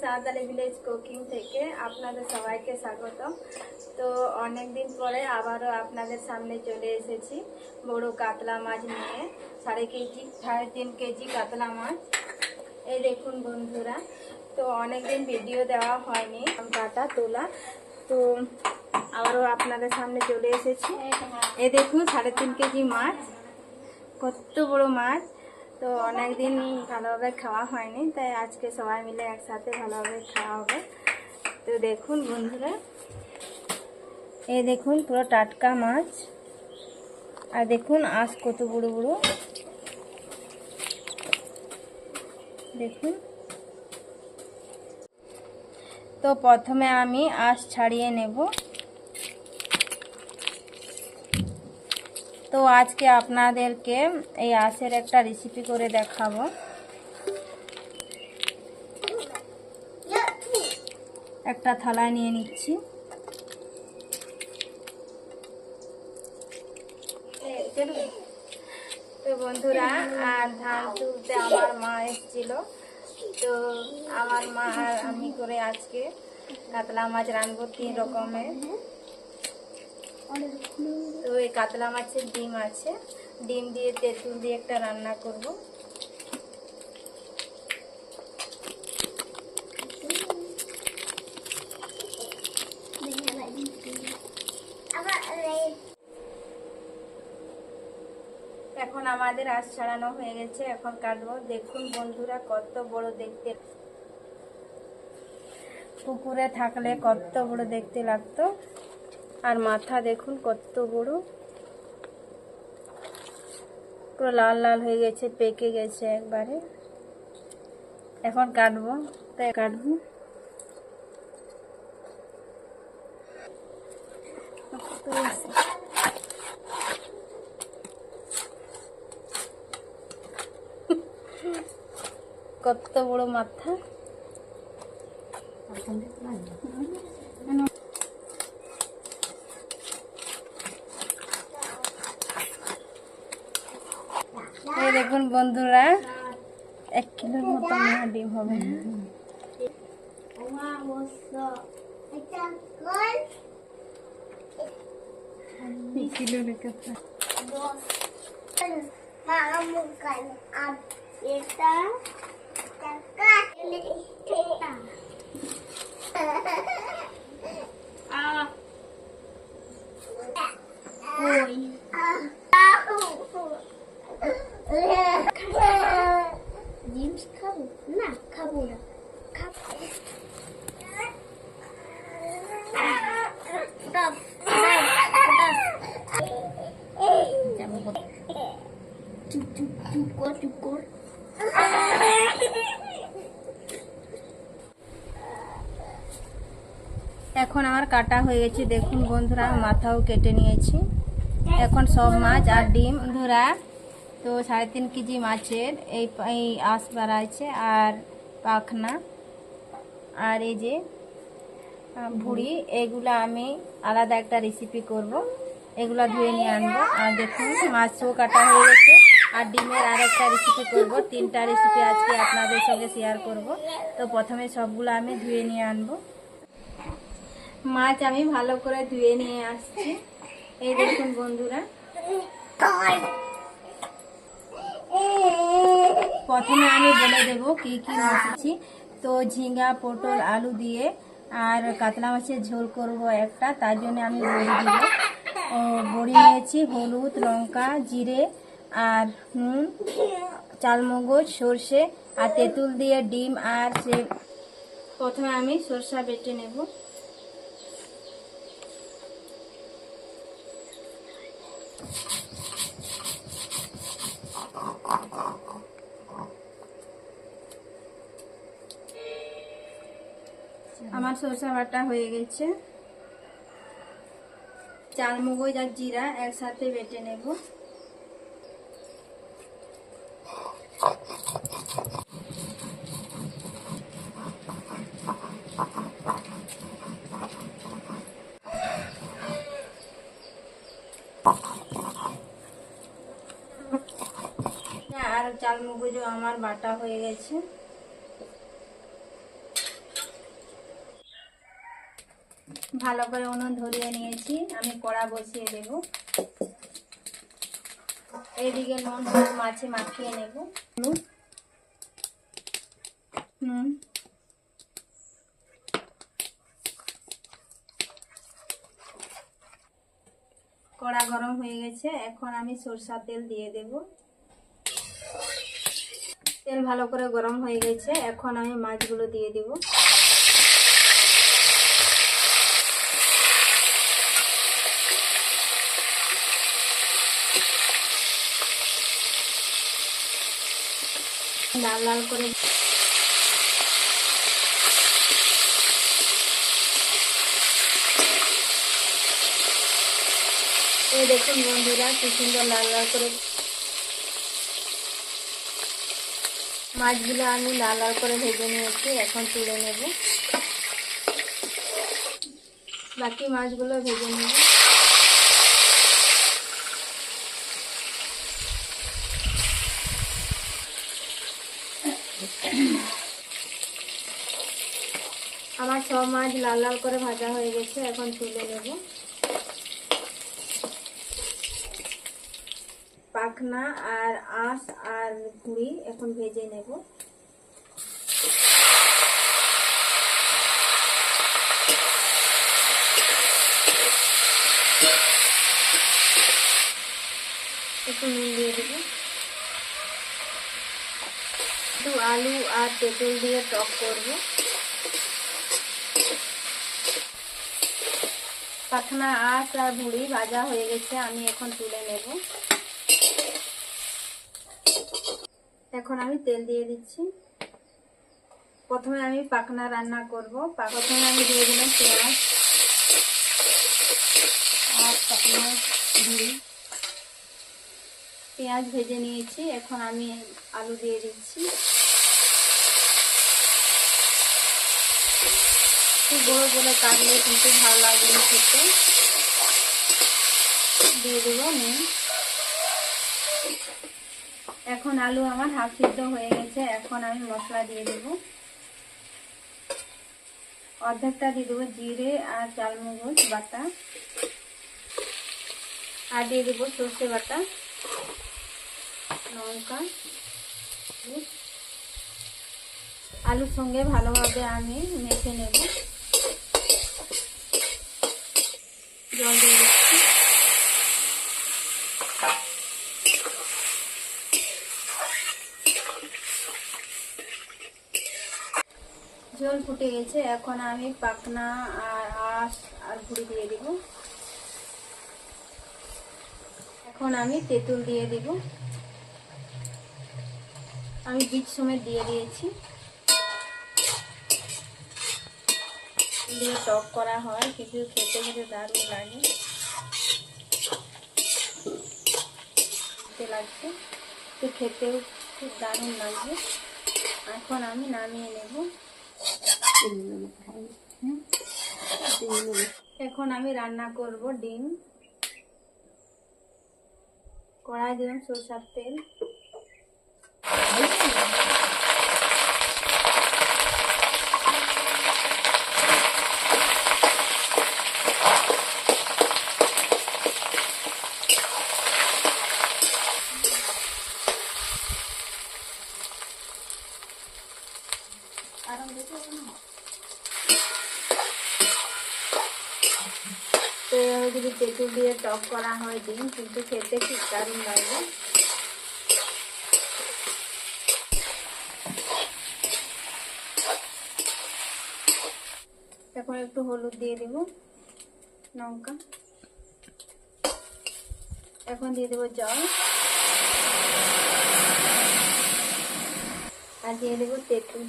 Santali village cooking থেকে আপনাদের সবাইকে স্বাগত। তো অনেক দিন পরে আবারও আপনাদের সামনে চলে এসেছি বড় কাতলা মাছ নিয়ে। 3.5 কেজি কাতলা মাছ। এই দেখুন বন্ধুরা, তো অনেক দিন ভিডিও দেওয়া হয়নি, কাটা তোলা, তো আবারও আপনাদের সামনে চলে এসেছি। এই দেখুন 3.5 কেজি মাছ, কত বড় মাছ। তো অনেক দিন ভালোভাবে খাওয়া হয়নি, তাই আজকে সবাই মিলে একসাথে ভালোভাবে খাওয়া হবে। তো দেখুন বন্ধুরা, এই দেখুন পুরো টাটকা মাছ, আর দেখুন আঁশ কত বড় বড়, দেখুন। তো প্রথমে আমি আঁশ ছাড়িয়ে নেব। তো আজকে আপনাদেরকে এই আঁশের একটা রেসিপি করে দেখাবো। একটা থালায় নিয়ে নিচ্ছি। তো বন্ধুরা, আর ধান তুলতে আমার মা এসেছিল, তো আমার মা আর আমি করে আজকে কাতলা মাছ রান্নবো 3 রকমের। তো এই কাতলা মাছের ডিম আছে, ডিম দিয়ে তেঁতুল দিয়ে একটা রান্না করব। এখন আমাদের আঁশ ছাড়ানো হয়ে গেছে, এখন কাটবো। দেখুন বন্ধুরা, কত বড় দেখতে, পুকুরে থাকলে কত বড় দেখতে লাগতো। আর মাথা দেখুন কত বড়, পুরো লাল লাল হয়ে গেছে, পেকে গেছে একবারে। এখন কাটবো, তাই কাটবো। কত বড় মাথা। এই দেখুন বন্ধুরা, 1 কিলোর মতো ডিম হবে। জিনিস খাবো না, খাবো না, এখন আমার কাটা হয়ে গেছে। দেখুন বন্ধুরা, মাথাও কেটে নিয়েছি। এখন সব মাছ আর ডিম ধরা। তো 3.5 কেজি মাছের এই আঁশ বাড়াইছে, আর পাখনা, আর এই যে ভুঁড়ি, এগুলো আমি আলাদা একটা রেসিপি করব। এগুলো ধুয়ে নিয়ে আনবো। আর দেখুন মাছও কাটা হয়ে গেছে, আর ডিমের আর একটা রেসিপি করব। 3টা রেসিপি আজকে আপনাদের সঙ্গে শেয়ার করব। তো প্রথমে সবগুলো আমি ধুয়ে নিয়ে আনবো। মাছ আমি ভালো করে ধুয়ে নিয়ে আসছি। এই দেখুন বন্ধুরা, প্রথমে আমি বলে দেব কি কি মাছ। তো ঝিঙ্গা, পটল, আলু দিয়ে আর কাতলা মাছের ঝোল করব একটা, তার জন্য আমি বড়ি দিব। বড়ি নিয়েছি, হলুদ, লঙ্কা, জিরে আর নুন, চালমগজ, সর্ষে আর তেঁতুল দিয়ে ডিম। আর সে প্রথমে আমি সরষা বেটে নেব। আমার সরষা বাটা হয়ে গেছে। চালমগজ আর জিরা একসাথে বেটে নেব। আর চালমগজও আমার বাটা হয়ে গেছে। ভালো করে উনুন ধরিয়ে নিয়েছি, আমি কড়া বসিয়ে দেব। এইদিকে নুন হলুদ মাছে মাখিয়ে নেব। নুন, কড়া গরম হয়ে গেছে, এখন আমি সরষের তেল দিয়ে দেব। তেল ভালো করে গরম হয়ে গেছে, এখন আমি মাছগুলো দিয়ে দেব। লাল লাল করে এই দেখুন বন্ধুরা, কি সুন্দর লাল লাল করে মাছগুলো আমি লাল লাল করে ভেজে নিয়েছি, এখন তুলে নেব। বাকি মাছগুলো ভেজে নেব। আমার সব মাছ লাল লাল করে ভাজা হয়ে গেছে, এখন তুলে নেব। পাখনা আর আঁশ আর ভুঁড়ি এখন ভেজে নেব। একটু নুন দিয়ে দেবো। একটু আলু আর তেঁতুল দিয়ে টক করব। পাখনা আঁশ আর ভুঁড়ি ভাজা হয়ে গেছে, আমি এখন তুলে নেব। এখন আমি তেল দিয়ে দিচ্ছি। প্রথমে আমি পাখনা রান্না করব। প্রথমে আমি দিয়ে দিলাম পেঁয়াজ আর পাখনা ভুঁড়ি। পেঁয়াজ ভেজে নিয়েছি, এখন আমি আলু দিয়ে দিচ্ছি। একটু বড় করে কাটলে কিন্তু ভালো লাগবে খেতে। দিয়ে দেবো নুন। এখন আলু আমার হাফ সিদ্ধ হয়ে গেছে, এখন আমি মশলা দিয়ে দেবো। অর্ধেকটা দিয়ে দেবো জিরে আর চালমগজ বাটা, আর দিয়ে দেবো সর্ষে বাটা, লঙ্কা। আলুর সঙ্গে ভালোভাবে আমি মেখে নেব। জল দিয়ে দিচ্ছি। ঝোল ফুটে গেছে, এখন আমি পাখনা আর আঁশ আর ভুঁড়ি দিয়ে দিব। এখন আমি তেঁতুল দিয়ে দিব। আমি বীজ সমেত দিয়ে দিয়েছি। দিয়ে টক করা হয়, কিন্তু খেতে খেতে দারুণ লাগে। লাগছে তো খেতেও খুব দারুণ লাগবে। এখন আমি নামিয়ে নেব। এখন আমি রান্না করব ডিম। কড়াই দিলাম সরষের তেল। তো যদি তেঁতুল দিয়ে টক করা হয় ডিম, কিন্তু খেতে খুব দারুণ লাগবে। এখন একটু হলুদ দিয়ে দেব, লঙ্কা। এখন দিয়ে দেবো জল, আর দিয়ে দেবো তেঁতুল।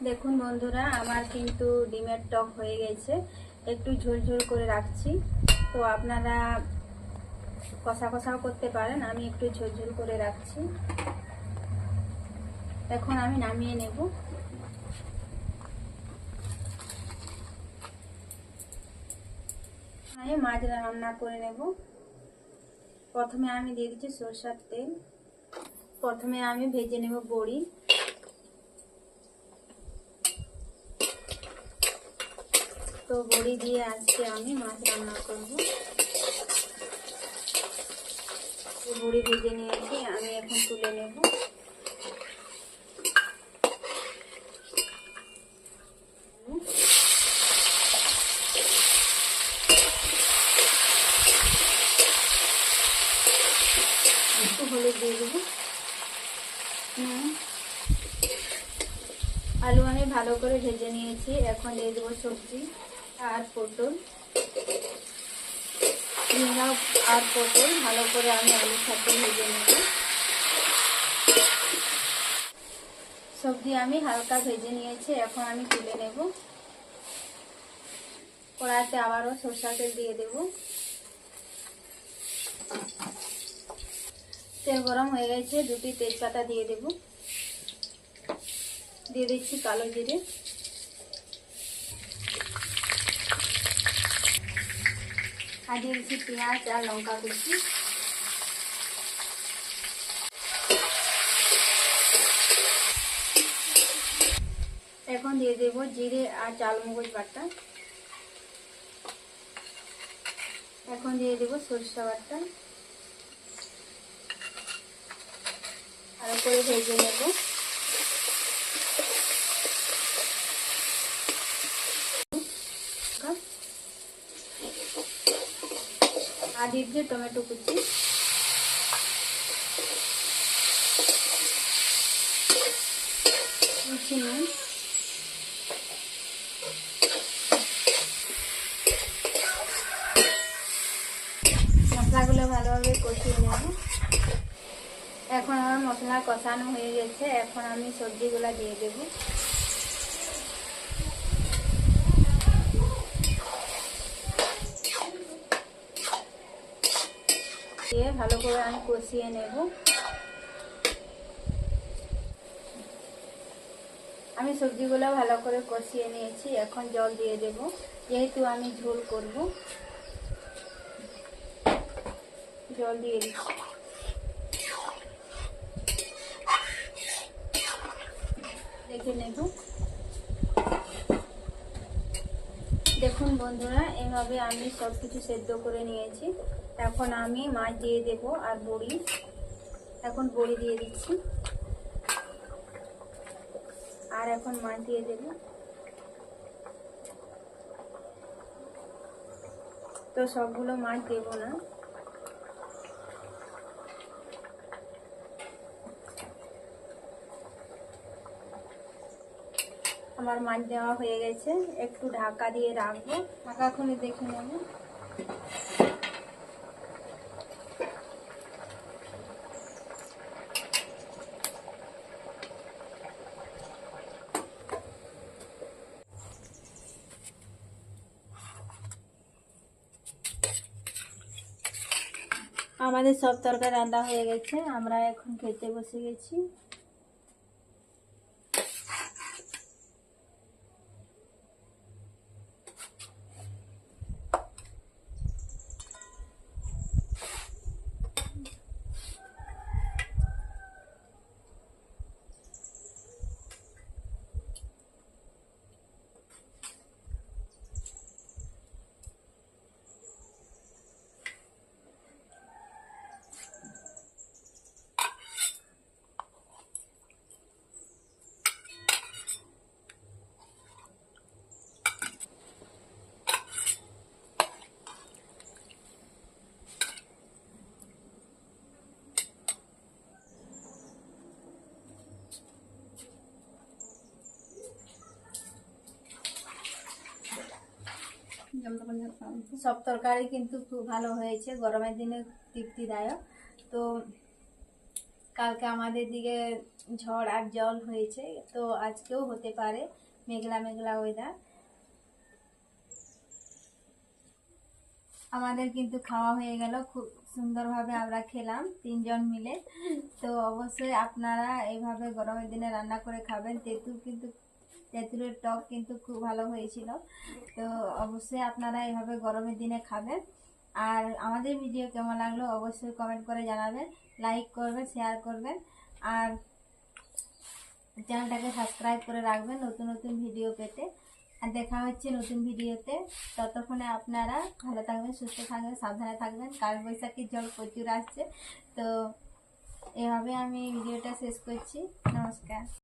দেখুন বন্ধুরা, আমার কিন্তু ডিমের টক হয়ে গেছে। একটু ঝোল ঝোল করে রাখছি, তো আপনারা কষা কষাও করতে পারেন, আমি একটু ঝোল ঝোল করে রাখছি। এখন আমি নামিয়ে নেব। আমি মাছ রান্না করে নেব। প্রথমে আমি দিয়ে দিচ্ছি সরষের তেল। প্রথমে আমি ভেজে নেব বড়ি। তো বড়ি দিয়ে আজকে আমি মাছ রান্না করব। বড়ি ভেজে নিয়েছি, আমি এখন তুলে নেব। একটু হলুদ দিয়ে দেবো। আলু আমি ভালো করে ভেজে নিয়েছি, এখন দিয়ে দেবো সবজি আর পটল। ঝিঙ্গা আর পটল ভালো করে আমি আলুর সাথে ভেজে নেব। সবজি আমি হালকা ভেজে নিয়েছি, এখন আমি তুলে নেব। কড়াইতে আবারও সরষের তেল দিয়ে দেব। তেল গরম হয়ে গেছে, দুটি তেজপাতা দিয়ে দেব। দিয়ে দিচ্ছি কালো জিরে। আর দিয়ে দিচ্ছি পেঁয়াজ আর লঙ্কা কুচি। এখন দিয়ে দেব জিরে আর চালমগজ বাটা। এখন দিয়ে দেব সরিষা বাটা। ভালো করে ভেজে নেব। আর দিয়ে দিচ্ছি টমেটো কুচি। নুন। মশলাগুলো ভালোভাবে কষিয়ে নেব। এখন আমার মশলা কষানো হয়ে গেছে, এখন আমি সবজিগুলো দিয়ে দেব। দিয়ে ভালো করে আমি কষিয়ে নেব। আমি সবজিগুলো ভালো করে কষিয়ে নিয়েছি, এখন জল দিয়ে দেব, যেহেতু আমি ঝোল করব। জল দিয়ে দিচ্ছি। দেখে নেব। দেখুন বন্ধুরা, এভাবে আমি সব কিছু সেদ্ধ করে নিয়েছি। এখন আমি মাছ দিয়ে দেব আর বড়ি। এখন বড়ি দিয়ে দিচ্ছি আর এখন মাছ দিয়ে দেব। তো সবগুলো মাছ দেব না। আমার মাছ দেওয়া হয়ে গেছে, একটু ঢাকা দিয়ে রাখবো। ঢাকা খুলে দেখে নেব। আমাদের সব তরকারি রান্না হয়ে গেছে, আমরা এখন খেতে বসে গেছি। সব তরকারি কিন্তু খুব ভালো হয়েছে, গরমের দিনে তৃপ্তিদায়ক। তো কালকে আমাদের দিকে ঝড় আর জল হয়েছে, তো আজকেও হতে পারে, মেঘলা মেঘলা ওয়েদার। আমাদের কিন্তু খাওয়া হয়ে গেল, খুব সুন্দরভাবে আমরা খেলাম 3 জন মিলে। তো অবশ্যই আপনারা এইভাবে গরমের দিনে রান্না করে খাবেন। তেঁতুলের টক কিন্তু খুব ভালো হয়েছিল। তো অবশ্যই আপনারা এইভাবে গরমের দিনে খাবেন। আর আমাদের ভিডিও কেমন লাগলো অবশ্যই কমেন্ট করে জানাবেন, লাইক করবেন, শেয়ার করবেন, আর চ্যানেলটাকে সাবস্ক্রাইব করে রাখবেন নতুন নতুন ভিডিও পেতে। আর দেখা হচ্ছে নতুন ভিডিওতে। ততক্ষণে আপনারা ভালো থাকবেন, সুস্থ থাকবেন, সাবধানে থাকবেন। কালবৈশাখীর ঝড় প্রচুর আসছে। তো এভাবে আমি ভিডিওটা শেষ করছি। নমস্কার।